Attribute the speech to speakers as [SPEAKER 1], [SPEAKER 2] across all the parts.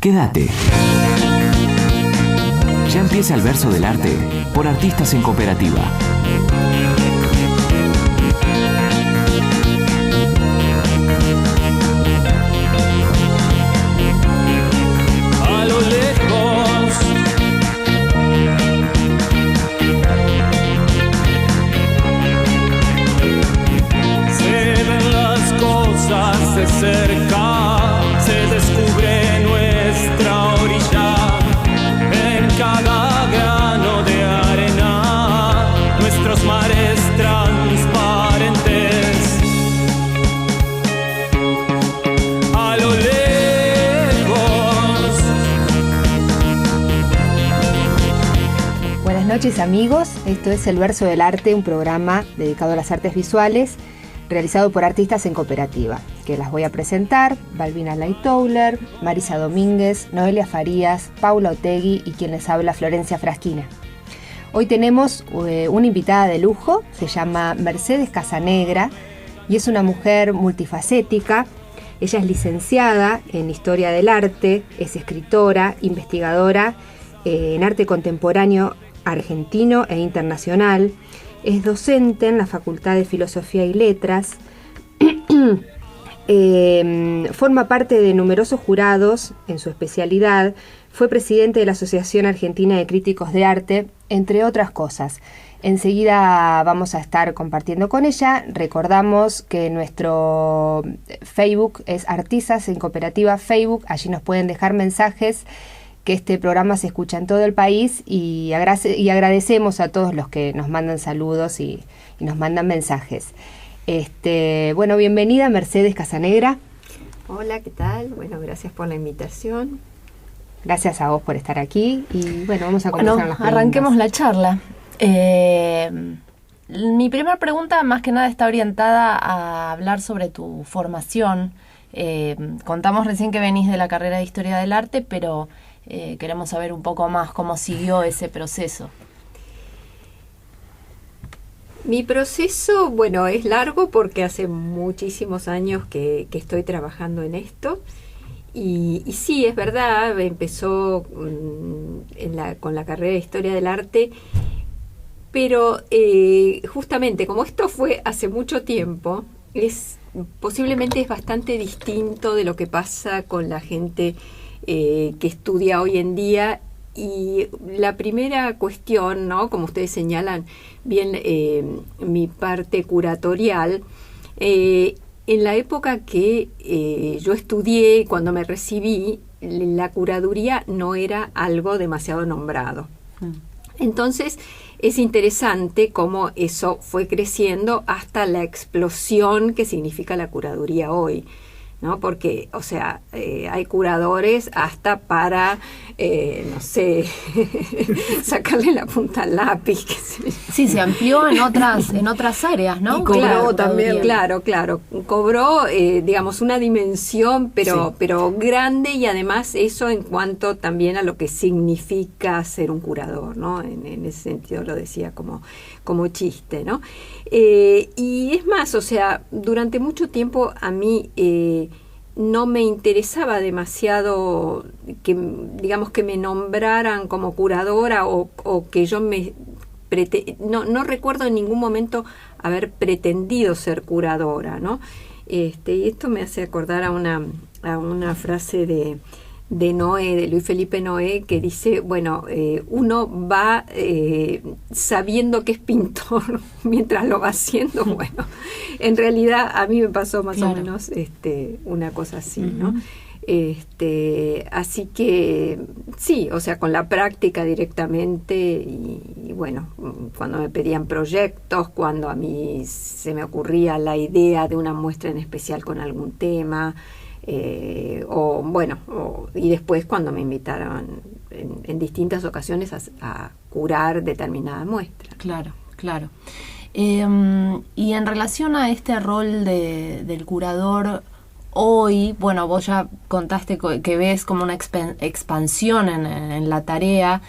[SPEAKER 1] Quédate. Ya empieza el verso del arte por Artistas en Cooperativa.
[SPEAKER 2] A lo lejos se ven las cosas de cerca, se descubre nuestra orilla en cada grano de arena, nuestros mares transparentes. A lo lejos.
[SPEAKER 3] Buenas noches amigos, esto es El Verso del Arte, un programa dedicado a las artes visuales realizado por Artistas en Cooperativa, que las voy a presentar: Balbina Lightoller, Marisa Domínguez, Noelia Farías, Paula Otegui y quien les habla, Florencia Fraschina. Hoy tenemos una invitada de lujo, se llama Mercedes Casanegra y es una mujer multifacética. Ella es licenciada en Historia del Arte, es escritora, investigadora en arte contemporáneo argentino e internacional, es docente en la Facultad de Filosofía y Letras, forma parte de numerosos jurados en su especialidad, fue presidente de la Asociación Argentina de Críticos de Arte, entre otras cosas. Enseguida vamos a estar compartiendo con ella. Recordamos que nuestro Facebook es Artistas en Cooperativa Facebook, allí nos pueden dejar mensajes, que este programa se escucha en todo el país y agradecemos a todos los que nos mandan saludos y nos mandan mensajes. Bueno, bienvenida Mercedes Casanegra.
[SPEAKER 4] Hola, ¿qué tal? Bueno, gracias por la invitación.
[SPEAKER 3] Gracias a vos por estar aquí y bueno, vamos a comenzar las preguntas.
[SPEAKER 5] Arranquemos la charla. Mi primera pregunta más que nada está orientada a hablar sobre tu formación. Contamos recién que venís de la carrera de Historia del Arte, pero queremos saber un poco más cómo siguió ese proceso.
[SPEAKER 4] Mi proceso, bueno, es largo porque hace muchísimos años que estoy trabajando en esto. Y sí, es verdad, empezó con la carrera de Historia del Arte, pero justamente como esto fue hace mucho tiempo, posiblemente es bastante distinto de lo que pasa con la gente que estudia hoy en día. Y la primera cuestión, ¿no? Como ustedes señalan bien, mi parte curatorial, en la época que yo estudié, cuando me recibí, la curaduría no era algo demasiado nombrado. Entonces es interesante cómo eso fue creciendo hasta la explosión que significa la curaduría hoy, ¿no? Porque, o sea, hay curadores hasta para, no sé, sacarle la punta al lápiz.
[SPEAKER 5] Sí, se amplió en otras áreas, ¿no?
[SPEAKER 4] Y cobró también, claro. Cobró, digamos, una dimensión, pero grande, y además eso en cuanto también a lo que significa ser un curador, ¿no? En ese sentido lo decía como chiste, ¿no? Y es más, o sea, durante mucho tiempo a mí no me interesaba demasiado que, digamos, que me nombraran como curadora o que yo no recuerdo en ningún momento haber pretendido ser curadora, ¿no? Y esto me hace acordar a una frase de Noé, de Luis Felipe Noé, que dice, bueno, uno va sabiendo que es pintor mientras lo va haciendo. Bueno, en realidad a mí me pasó más o menos una cosa así, ¿no? Así que sí, o sea, con la práctica directamente y bueno, cuando me pedían proyectos, cuando a mí se me ocurría la idea de una muestra en especial con algún tema, y después cuando me invitaron en distintas ocasiones a curar determinada muestra.
[SPEAKER 5] Claro. Y en relación a este rol del curador hoy, bueno, vos ya contaste que ves como una expansión en la tarea.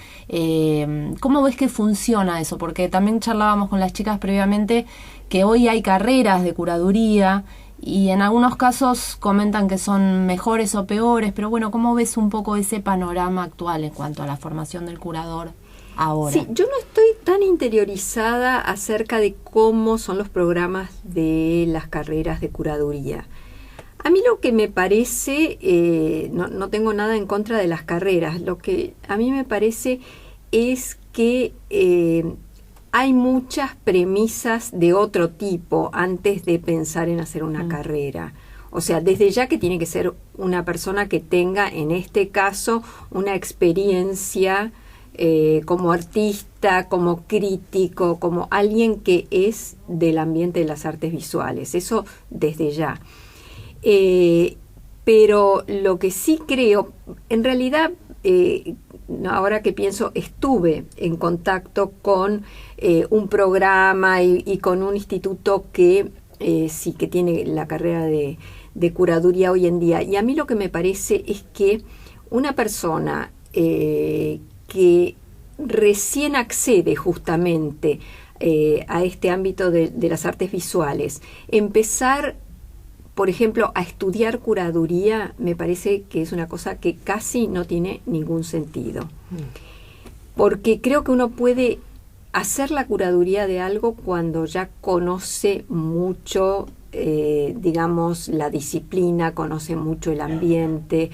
[SPEAKER 5] ¿Cómo ves que funciona eso? Porque también charlábamos con las chicas previamente que hoy hay carreras de curaduría y en algunos casos comentan que son mejores o peores, pero bueno, ¿cómo ves un poco ese panorama actual en cuanto a la formación del curador ahora?
[SPEAKER 4] Sí, yo no estoy tan interiorizada acerca de cómo son los programas de las carreras de curaduría. A mí lo que me parece, no tengo nada en contra de las carreras, lo que a mí me parece es que hay muchas premisas de otro tipo antes de pensar en hacer una carrera. O sea, desde ya que tiene que ser una persona que tenga, en este caso, una experiencia como artista, como crítico, como alguien que es del ambiente de las artes visuales. Eso desde ya. Pero lo que sí creo, en realidad, ahora que pienso, estuve en contacto con un programa y con un instituto que sí que tiene la carrera de curaduría hoy en día. Y a mí lo que me parece es que una persona que recién accede justamente a este ámbito de las artes visuales, empezar, por ejemplo, a estudiar curaduría, me parece que es una cosa que casi no tiene ningún sentido. Porque creo que uno puede hacer la curaduría de algo cuando ya conoce mucho, digamos, la disciplina, conoce mucho el ambiente,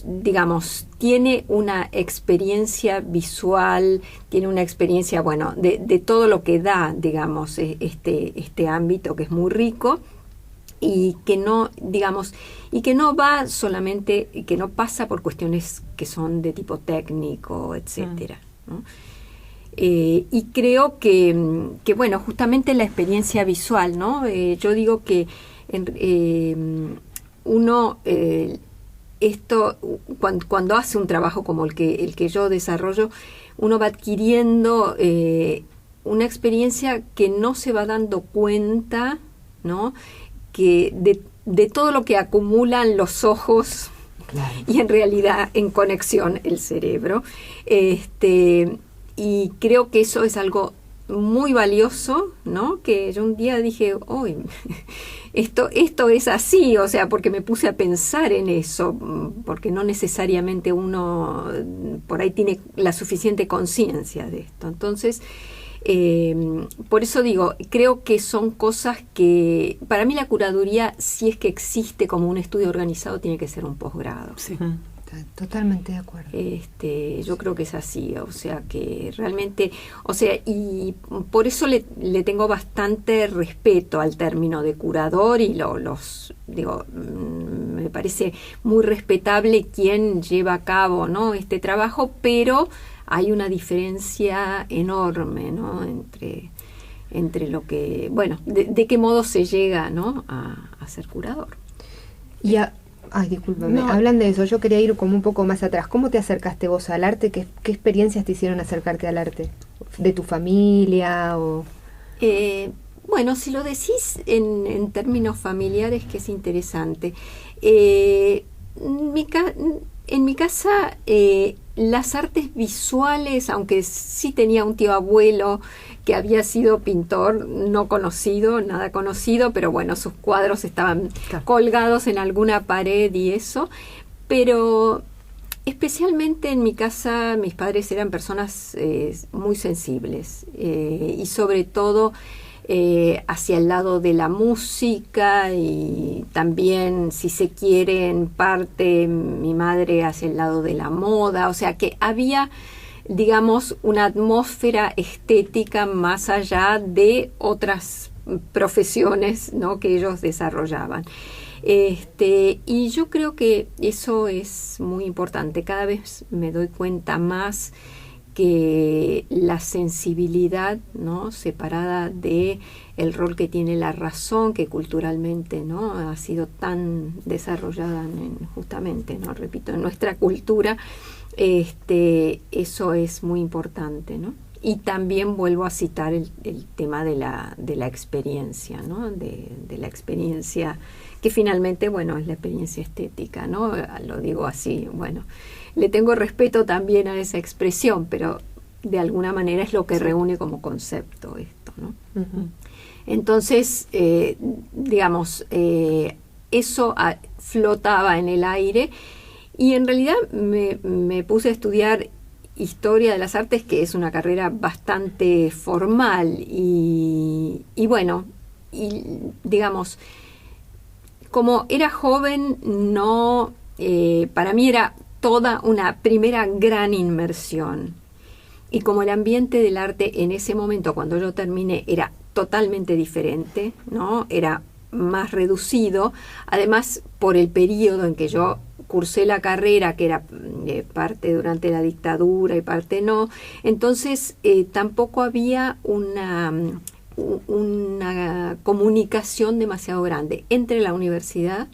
[SPEAKER 4] digamos, tiene una experiencia visual, tiene una experiencia, bueno, de todo lo que da, digamos, este ámbito que es muy rico y que no, digamos, y que no va solamente, que no pasa por cuestiones que son de tipo técnico, etcétera, ¿no? Y creo que, bueno, justamente la experiencia visual, ¿no? Yo digo que uno, cuando hace un trabajo como el que yo desarrollo, uno va adquiriendo una experiencia que no se va dando cuenta, ¿no? Que de todo lo que acumulan los ojos, claro, y en realidad en conexión el cerebro. Y creo que eso es algo muy valioso, ¿no? Que yo un día dije, uy, esto es así, o sea, porque me puse a pensar en eso, porque no necesariamente uno por ahí tiene la suficiente conciencia de esto. Entonces, por eso digo, creo que son cosas que, para mí la curaduría, si es que existe como un estudio organizado, tiene que ser un posgrado.
[SPEAKER 3] Sí. Totalmente de acuerdo.
[SPEAKER 4] Yo creo que es así, o sea que realmente, o sea, y por eso le tengo bastante respeto al término de curador y digo, me parece muy respetable quien lleva a cabo, ¿no?, este trabajo, pero hay una diferencia enorme, ¿no?, entre lo que, bueno, de qué modo se llega, ¿no?, a ser curador.
[SPEAKER 3] Ay, discúlpame, hablan de eso, yo quería ir como un poco más atrás. ¿Cómo te acercaste vos al arte? ¿Qué experiencias te hicieron acercarte al arte? ¿De tu familia o...?
[SPEAKER 4] Bueno, si lo decís en términos familiares, que es interesante. En mi casa, las artes visuales, aunque sí tenía un tío abuelo que había sido pintor, no conocido, nada conocido, pero bueno, sus cuadros estaban colgados en alguna pared y eso, pero especialmente en mi casa mis padres eran personas muy sensibles y sobre todo hacia el lado de la música y también, si se quiere, en parte mi madre hacia el lado de la moda, o sea que había, digamos, una atmósfera estética más allá de otras profesiones, ¿no?, que ellos desarrollaban. Y yo creo que eso es muy importante. Cada vez me doy cuenta más que la sensibilidad, ¿no?, separada de el rol que tiene la razón, que culturalmente, ¿no?, ha sido tan desarrollada justamente, ¿no?, repito, en nuestra cultura, eso es muy importante, ¿no? Y también vuelvo a citar el tema de la experiencia, ¿no?, de la experiencia que finalmente, bueno, es la experiencia estética, ¿no? Lo digo así, bueno, le tengo respeto también a esa expresión, pero de alguna manera es lo que reúne como concepto esto, ¿no? Uh-huh. Entonces, digamos, eso flotaba en el aire, y en realidad me puse a estudiar Historia de las Artes, que es una carrera bastante formal, y bueno, y digamos, como era joven, no, para mí era toda una primera gran inmersión. Y como el ambiente del arte en ese momento, cuando yo terminé, era totalmente diferente, ¿no? Era más reducido, además por el periodo en que yo cursé la carrera, que era parte durante la dictadura y parte no, entonces tampoco había una comunicación demasiado grande entre la universidad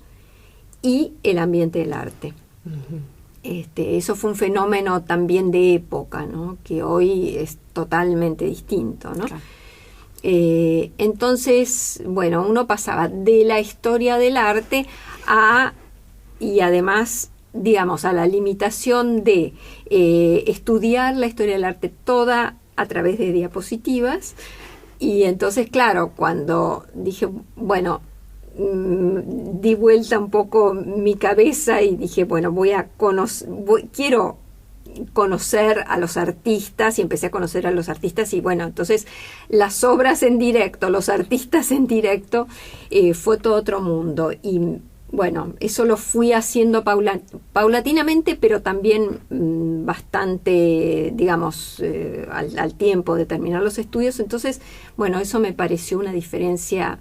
[SPEAKER 4] y el ambiente del arte. Uh-huh. Eso fue un fenómeno también de época, ¿no? Que hoy es totalmente distinto, ¿no? Claro. Entonces, bueno, uno pasaba de la historia del arte y además, digamos, a la limitación de estudiar la historia del arte toda a través de diapositivas. Y entonces, claro, cuando dije, bueno, di vuelta un poco mi cabeza y dije, bueno, quiero conocer a los artistas, y empecé a conocer a los artistas, y bueno, entonces las obras en directo, los artistas en directo, fue todo otro mundo. Y bueno, eso lo fui haciendo paulatinamente, pero también bastante, digamos, al tiempo de terminar los estudios. Entonces, bueno, eso me pareció una diferencia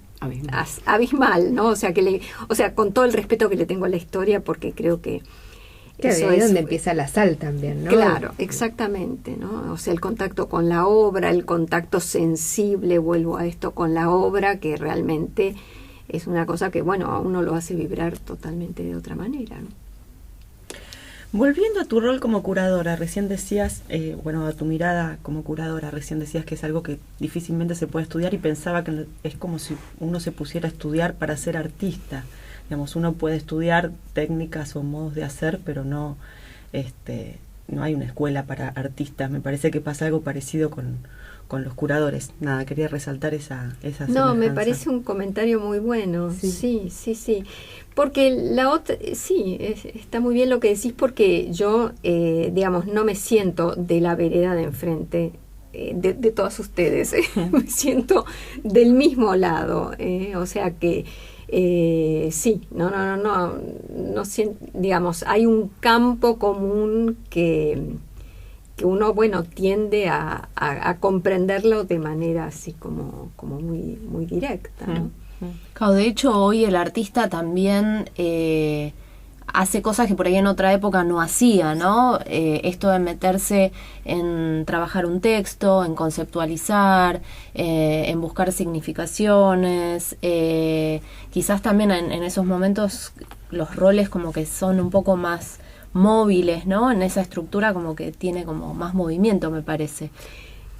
[SPEAKER 4] abismal, ¿no? O sea, con todo el respeto que le tengo a la historia, porque creo que
[SPEAKER 3] eso es donde empieza la sal también, ¿no?
[SPEAKER 4] Claro, exactamente, ¿no? O sea, el contacto con la obra, el contacto sensible, vuelvo a esto, con la obra, que realmente es una cosa que, bueno, a uno lo hace vibrar totalmente de otra manera, ¿no?
[SPEAKER 6] Volviendo a tu rol como curadora, recién decías, a tu mirada como curadora, recién decías que es algo que difícilmente se puede estudiar, y pensaba que es como si uno se pusiera a estudiar para ser artista. Digamos, uno puede estudiar técnicas o modos de hacer, pero no hay una escuela para artistas. Me parece que pasa algo parecido con los curadores. Nada, quería resaltar esa semejanza.
[SPEAKER 4] No, me parece un comentario muy bueno. Sí. Porque la otra, sí, está muy bien lo que decís, porque yo, digamos, no me siento de la vereda de enfrente de todas ustedes. Me siento del mismo lado. O sea que sí, no siento, digamos, hay un campo común que uno, bueno, tiende a comprenderlo de manera así como muy, muy directa, ¿no?
[SPEAKER 5] Claro, de hecho, hoy el artista también hace cosas que por ahí en otra época no hacía, ¿no? Esto de meterse en trabajar un texto, en conceptualizar, en buscar significaciones, quizás también en esos momentos los roles como que son un poco más móviles, ¿no? En esa estructura como que tiene como más movimiento, me parece.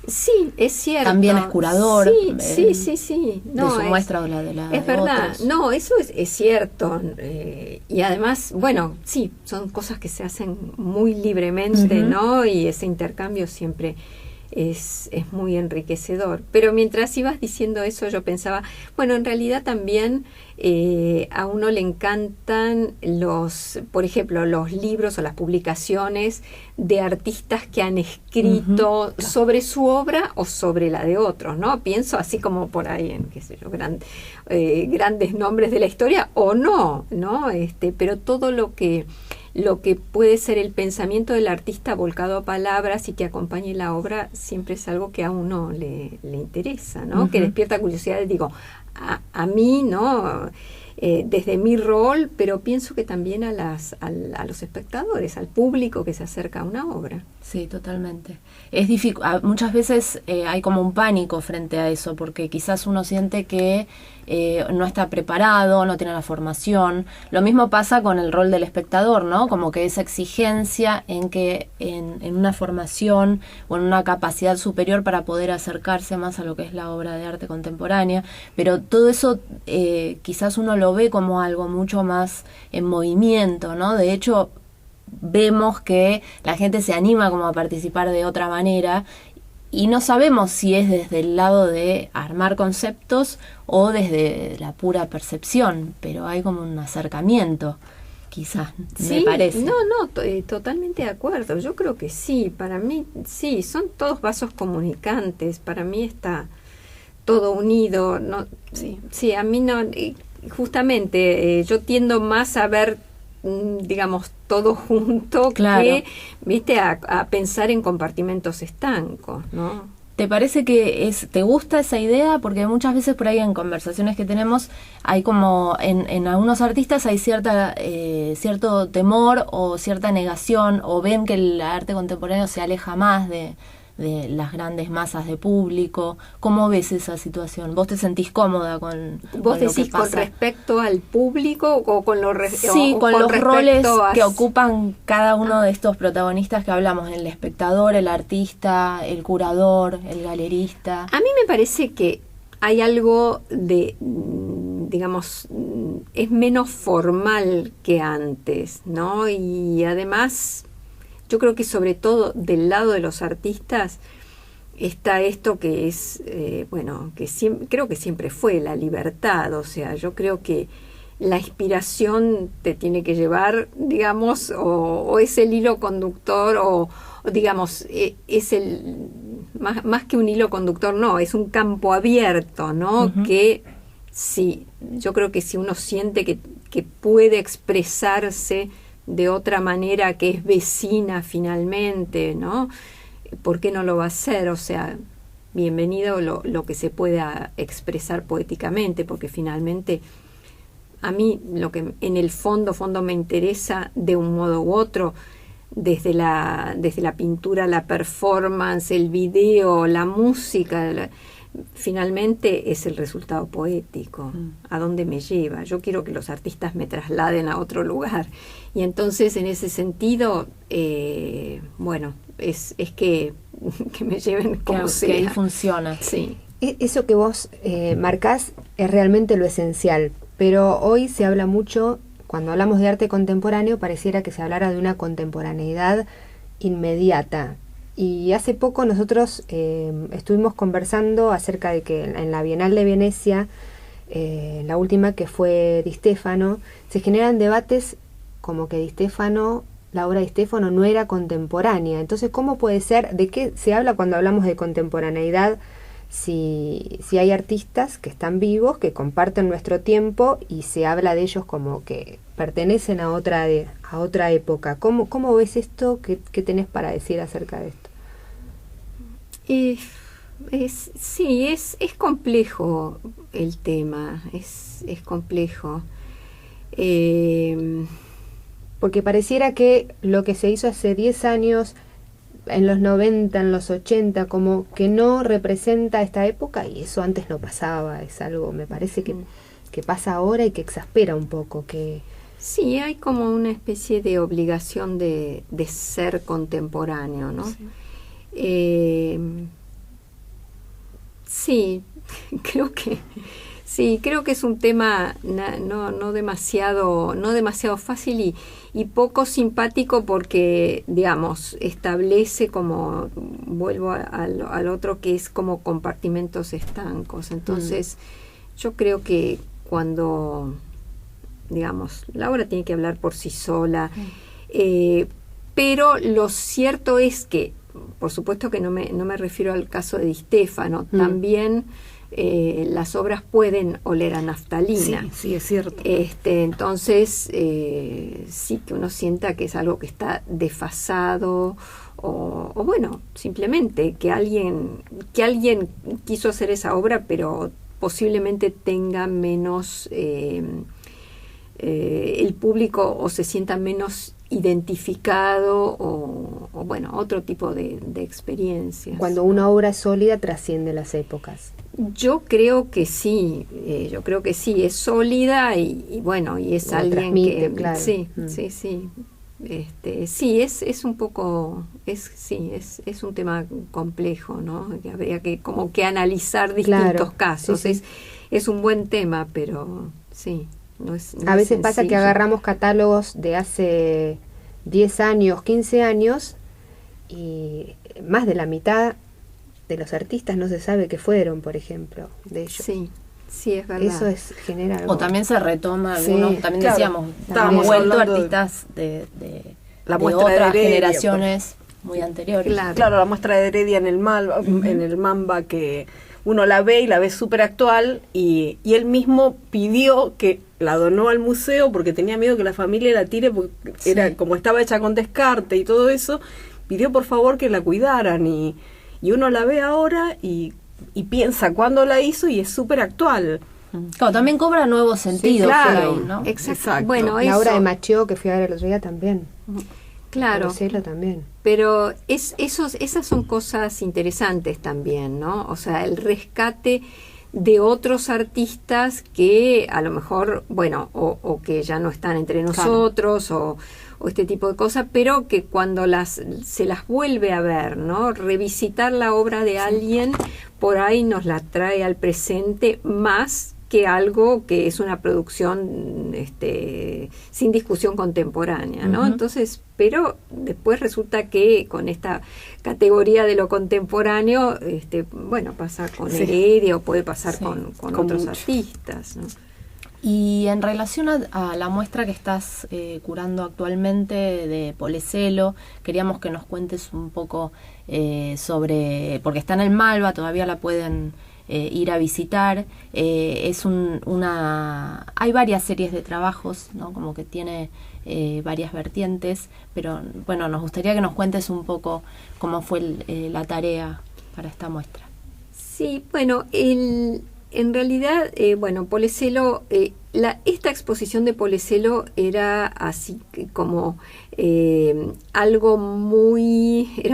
[SPEAKER 4] Sí, es cierto.
[SPEAKER 5] También es curador.
[SPEAKER 4] Sí.
[SPEAKER 5] No, de su muestra o la de la
[SPEAKER 4] es
[SPEAKER 5] de
[SPEAKER 4] verdad.
[SPEAKER 5] otros.
[SPEAKER 4] No, eso es cierto. Y además, bueno, sí, son cosas que se hacen muy libremente, uh-huh, ¿no? Y ese intercambio siempre es muy enriquecedor. Pero mientras ibas diciendo eso, yo pensaba, bueno, en realidad también a uno le encantan por ejemplo, los libros o las publicaciones de artistas que han escrito, uh-huh, sobre su obra o sobre la de otros, ¿no? Pienso así como por ahí en, qué sé yo, grandes nombres de la historia, o no, pero todo lo que puede ser el pensamiento del artista volcado a palabras y que acompañe la obra, siempre es algo que a uno le interesa, ¿no? Uh-huh. Que despierta curiosidad, digo, a mí, ¿no? Desde mi rol, pero pienso que también a los espectadores, al público que se acerca a una obra.
[SPEAKER 5] Sí, totalmente. Es difícil, muchas veces hay como un pánico frente a eso, porque quizás uno siente que no está preparado, no tiene la formación. Lo mismo pasa con el rol del espectador, ¿no? Como que esa exigencia en que en una formación o en una capacidad superior para poder acercarse más a lo que es la obra de arte contemporánea, pero todo eso quizás uno lo ve como algo mucho más en movimiento, ¿no? De hecho, vemos que la gente se anima como a participar de otra manera, y no sabemos si es desde el lado de armar conceptos o desde la pura percepción, pero hay como un acercamiento, quizás, me parece.
[SPEAKER 4] No, totalmente de acuerdo. Yo creo que sí, para mí sí, son todos vasos comunicantes, para mí está todo unido, ¿no? Sí, a mí no, justamente yo tiendo más a ver, digamos, todo junto,
[SPEAKER 5] claro,
[SPEAKER 4] que, viste, a pensar en compartimentos estancos, ¿no?
[SPEAKER 5] ¿Te parece que te gusta esa idea? Porque muchas veces por ahí en conversaciones que tenemos hay como en algunos artistas hay cierto temor o cierta negación, o ven que el arte contemporáneo se aleja más de las grandes masas de público. ¿Cómo ves esa situación? ¿Vos te sentís cómoda con
[SPEAKER 4] ¿Vos
[SPEAKER 5] lo que
[SPEAKER 4] decís
[SPEAKER 5] pasa?
[SPEAKER 4] con respecto al público o con los
[SPEAKER 5] Sí, con los roles que ocupan cada uno de estos protagonistas que hablamos, el espectador, el artista, el curador, el galerista?
[SPEAKER 4] A mí me parece que hay algo de, digamos, es menos formal que antes, ¿no? Y además, yo creo que sobre todo del lado de los artistas está esto que es, creo que siempre fue la libertad. O sea, yo creo que la inspiración te tiene que llevar, digamos, o es el hilo conductor, o digamos, es el, más que un hilo conductor, no, es un campo abierto, ¿no? Uh-huh. Que sí, yo creo que si uno siente que puede expresarse de otra manera, que es vecina finalmente, ¿no? ¿Por qué no lo va a hacer? O sea, bienvenido lo que se pueda expresar poéticamente, porque finalmente a mí lo que en el fondo me interesa de un modo u otro, desde la pintura, la performance, el video, la música, finalmente es el resultado poético, a dónde me lleva. Yo quiero que los artistas me trasladen a otro lugar, y entonces en ese sentido, es que me lleven como sea.
[SPEAKER 5] Que ahí funciona.
[SPEAKER 4] Sí.
[SPEAKER 3] Eso que vos marcás es realmente lo esencial, pero hoy se habla mucho, cuando hablamos de arte contemporáneo, pareciera que se hablara de una contemporaneidad inmediata. Y hace poco nosotros estuvimos conversando acerca de que en la Bienal de Venecia, la última, que fue Di Stefano, se generan debates como que la obra de Di Stefano no era contemporánea. Entonces, ¿cómo puede ser? ¿De qué se habla cuando hablamos de contemporaneidad? Si hay artistas que están vivos, que comparten nuestro tiempo, y se habla de ellos como que pertenecen a otra época. ¿Cómo ves esto? ¿Qué tenés para decir acerca de esto?
[SPEAKER 4] Es complejo el tema, es complejo.
[SPEAKER 3] Porque pareciera que lo que se hizo hace 10 años, en los 90, en los 80, como que no representa esta época, y eso antes no pasaba. Es algo, me parece, que pasa ahora y que exaspera un poco.
[SPEAKER 4] Sí, hay como una especie de obligación de ser contemporáneo, ¿no? Sí. Creo que es un tema no demasiado fácil y poco simpático, porque, digamos, establece, como vuelvo al otro, que es como compartimentos estancos. Entonces, yo creo que cuando, digamos, la obra tiene que hablar por sí sola, pero lo cierto es que, por supuesto que no me refiero al caso de Di Stefano, también las obras pueden oler a naftalina.
[SPEAKER 6] Sí, es cierto.
[SPEAKER 4] Entonces, sí que uno sienta que es algo que está desfasado, o bueno, simplemente que alguien quiso hacer esa obra, pero posiblemente tenga menos, el público, o se sienta menos identificado, o bueno, otro tipo de experiencias.
[SPEAKER 3] Cuando una obra sólida trasciende las épocas.
[SPEAKER 4] Yo creo que sí, es sólida y bueno, y es alguien que
[SPEAKER 3] claro.
[SPEAKER 4] Sí. Sí, es un poco, es un tema complejo, ¿no? Que habría que como que analizar distintos casos. Sí. Es un buen tema, pero sí, no es
[SPEAKER 3] a veces
[SPEAKER 4] sencillo.
[SPEAKER 3] Pasa que agarramos catálogos de hace 10 años, 15 años, y más de la mitad de los artistas no se sabe qué fueron, por ejemplo, de ellos.
[SPEAKER 4] Sí, sí, es verdad.
[SPEAKER 3] Eso es general.
[SPEAKER 5] O también se retoma
[SPEAKER 3] Sí,
[SPEAKER 5] algunos, también
[SPEAKER 6] claro.
[SPEAKER 5] decíamos,
[SPEAKER 6] Estábamos
[SPEAKER 5] han vuelto
[SPEAKER 6] hablando
[SPEAKER 5] artistas de
[SPEAKER 6] la
[SPEAKER 5] de
[SPEAKER 6] muestra de
[SPEAKER 5] otras
[SPEAKER 6] Heredia,
[SPEAKER 5] generaciones muy anteriores.
[SPEAKER 6] Claro, la muestra de Heredia en el Malva, en el Mamba, que uno la ve y la ve súper actual, y él mismo pidió que la donó al museo porque tenía miedo que la familia la tire, porque era como estaba hecha con descarte y todo eso, pidió por favor que la cuidaran, y uno la ve ahora y piensa cuándo la hizo y es súper actual.
[SPEAKER 5] Claro, también cobra nuevos sentidos
[SPEAKER 6] claro.
[SPEAKER 5] por ahí, ¿no?
[SPEAKER 4] Exacto. Bueno,
[SPEAKER 3] la
[SPEAKER 4] eso,
[SPEAKER 3] obra de Machió que fui a ver el otro día también.
[SPEAKER 4] claro.
[SPEAKER 3] Porcelo también.
[SPEAKER 4] Pero esas son cosas interesantes también, ¿no? O sea, el rescate de otros artistas que a lo mejor, bueno, o que ya no están entre nosotros, o este tipo de cosas, pero que cuando se las vuelve a ver, ¿no? Revisitar la obra de alguien, por ahí nos la trae al presente más que algo que es una producción sin discusión contemporánea, ¿no? Entonces, pero después resulta que con esta categoría de lo contemporáneo, bueno, pasa con Heredia o puede pasar con otros artistas, ¿no?
[SPEAKER 5] Y en relación a la muestra que estás curando actualmente de Poleselo, queríamos que nos cuentes un poco sobre, porque está en el Malva, todavía la pueden ir a visitar. Hay varias series de trabajos, ¿no? Como que tiene varias vertientes, pero bueno, nos gustaría que nos cuentes un poco cómo fue la tarea para esta muestra.
[SPEAKER 4] Sí, bueno, en realidad, bueno, Poleselo, esta exposición de Poleselo era así como era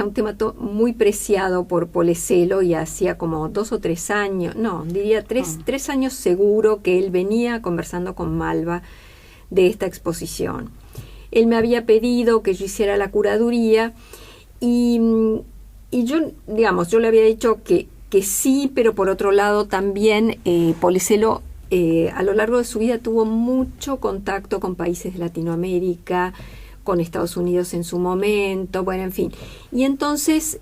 [SPEAKER 4] un tema muy preciado por Poleselo, y hacía como 2 o 3 años, no, diría 3 años seguro que él venía conversando con Malva de esta exposición. Él me había pedido que yo hiciera la curaduría y yo, digamos, yo le había dicho que sí, pero por otro lado también Poleselo a lo largo de su vida tuvo mucho contacto con países de Latinoamérica, con Estados Unidos en su momento, bueno, en fin. Y entonces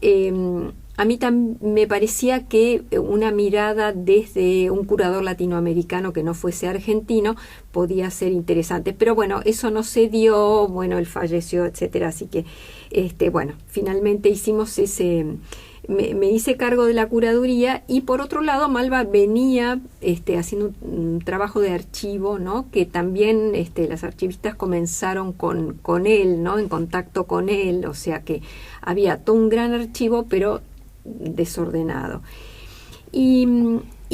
[SPEAKER 4] a mí me parecía que una mirada desde un curador latinoamericano que no fuese argentino podía ser interesante. Pero bueno, eso no se dio, bueno, él falleció, etcétera. Así que, bueno, finalmente hicimos me hice cargo de la curaduría, y por otro lado Malva venía haciendo un trabajo de archivo, ¿no? Que también las archivistas comenzaron con él, ¿no? En contacto con él, o sea que había todo un gran archivo pero desordenado. Y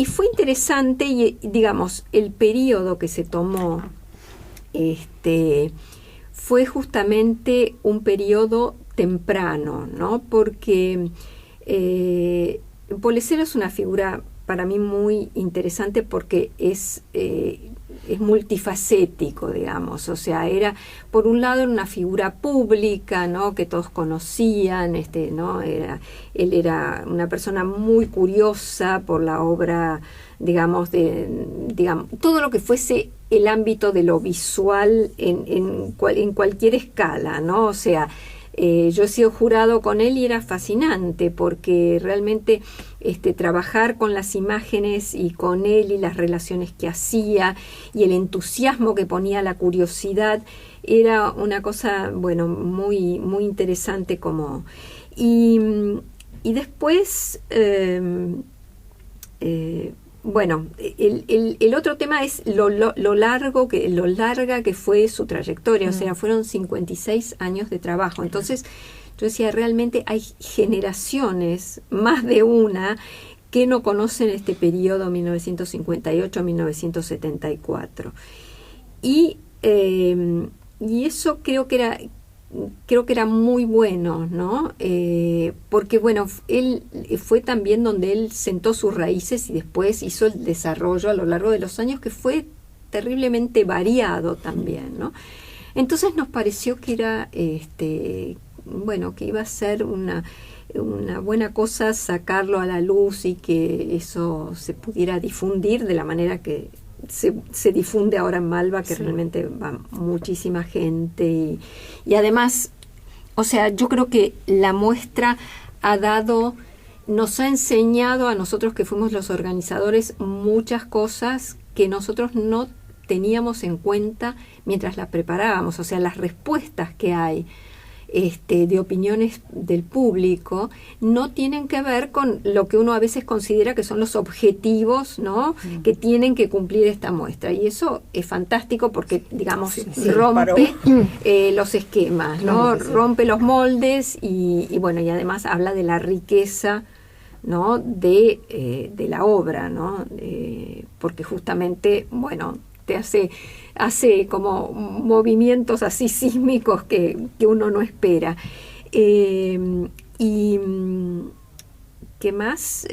[SPEAKER 4] fue interesante, y digamos, el periodo que se tomó fue justamente un periodo temprano, ¿no? Porque Poleselo es una figura para mí muy interesante porque es multifacético, digamos. O sea, por un lado era una figura pública, ¿no? Que todos conocían, ¿no? Él era una persona muy curiosa por la obra, digamos, todo lo que fuese el ámbito de lo visual en cualquier escala, ¿no? O sea, yo he sido jurado con él y era fascinante porque realmente trabajar con las imágenes y con él y las relaciones que hacía y el entusiasmo que ponía, la curiosidad, era una cosa, bueno, muy, muy interesante y después bueno, el otro tema es lo larga que fue su trayectoria, o sea, fueron 56 años de trabajo. Entonces, yo decía, realmente hay generaciones, más de una, que no conocen este periodo 1958-1974. Y eso creo que era muy bueno, ¿no? Porque, bueno, él fue también donde él sentó sus raíces y después hizo el desarrollo a lo largo de los años, que fue terriblemente variado también, ¿no? Entonces nos pareció que era, bueno, que iba a ser una buena cosa sacarlo a la luz y que eso se pudiera difundir de la manera que se difunde ahora en Malva, que realmente va muchísima gente y además, o sea, yo creo que la muestra ha dado nos ha enseñado a nosotros que fuimos los organizadores muchas cosas que nosotros no teníamos en cuenta mientras la preparábamos, o sea, las respuestas que hay de opiniones del público no tienen que ver con lo que uno a veces considera que son los objetivos, ¿no? Que tienen que cumplir esta muestra, y eso es fantástico porque, digamos, rompe los esquemas, ¿no? Rompe los moldes y bueno, y además habla de la riqueza, ¿no? de la obra, ¿no? Porque justamente, bueno, te hace como movimientos así sísmicos que uno no espera. Y ¿qué más?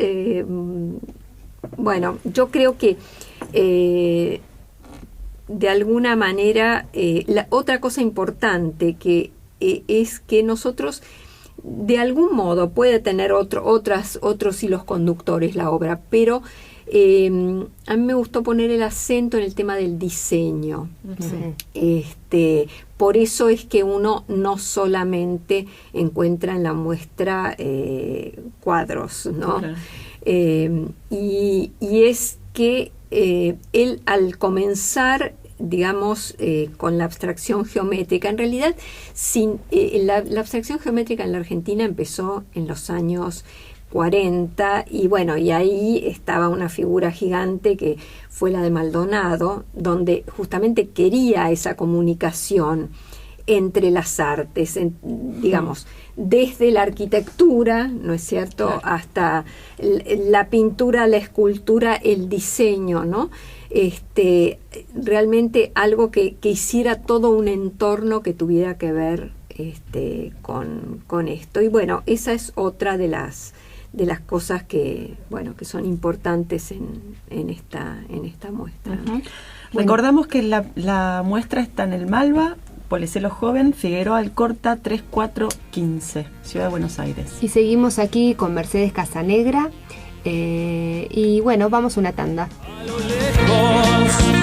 [SPEAKER 4] Bueno, yo creo que de alguna manera la otra cosa importante que es que nosotros de algún modo puede tener otros hilos conductores la obra, pero a mí me gustó poner el acento en el tema del diseño. Por eso es que uno no solamente encuentra en la muestra cuadros, ¿no? Claro. Y es que él al comenzar, digamos, con la abstracción geométrica, en realidad la abstracción geométrica en la Argentina empezó en los años 40, y bueno, y ahí estaba una figura gigante que fue la de Maldonado, donde justamente quería esa comunicación entre las artes, digamos, desde la arquitectura, ¿no es cierto?, claro, hasta la pintura, la escultura, el diseño, ¿no? Realmente algo que hiciera todo un entorno que tuviera que ver con esto. Y bueno, esa es otra de las cosas que, bueno, que son importantes en esta muestra.
[SPEAKER 6] Uh-huh. Recordamos que la muestra está en el Malva, Policelo Joven, Figueroa Alcorta 3415, Ciudad de Buenos Aires.
[SPEAKER 3] Y seguimos aquí con Mercedes Casanegra, y bueno, vamos a una tanda.
[SPEAKER 2] A lo lejos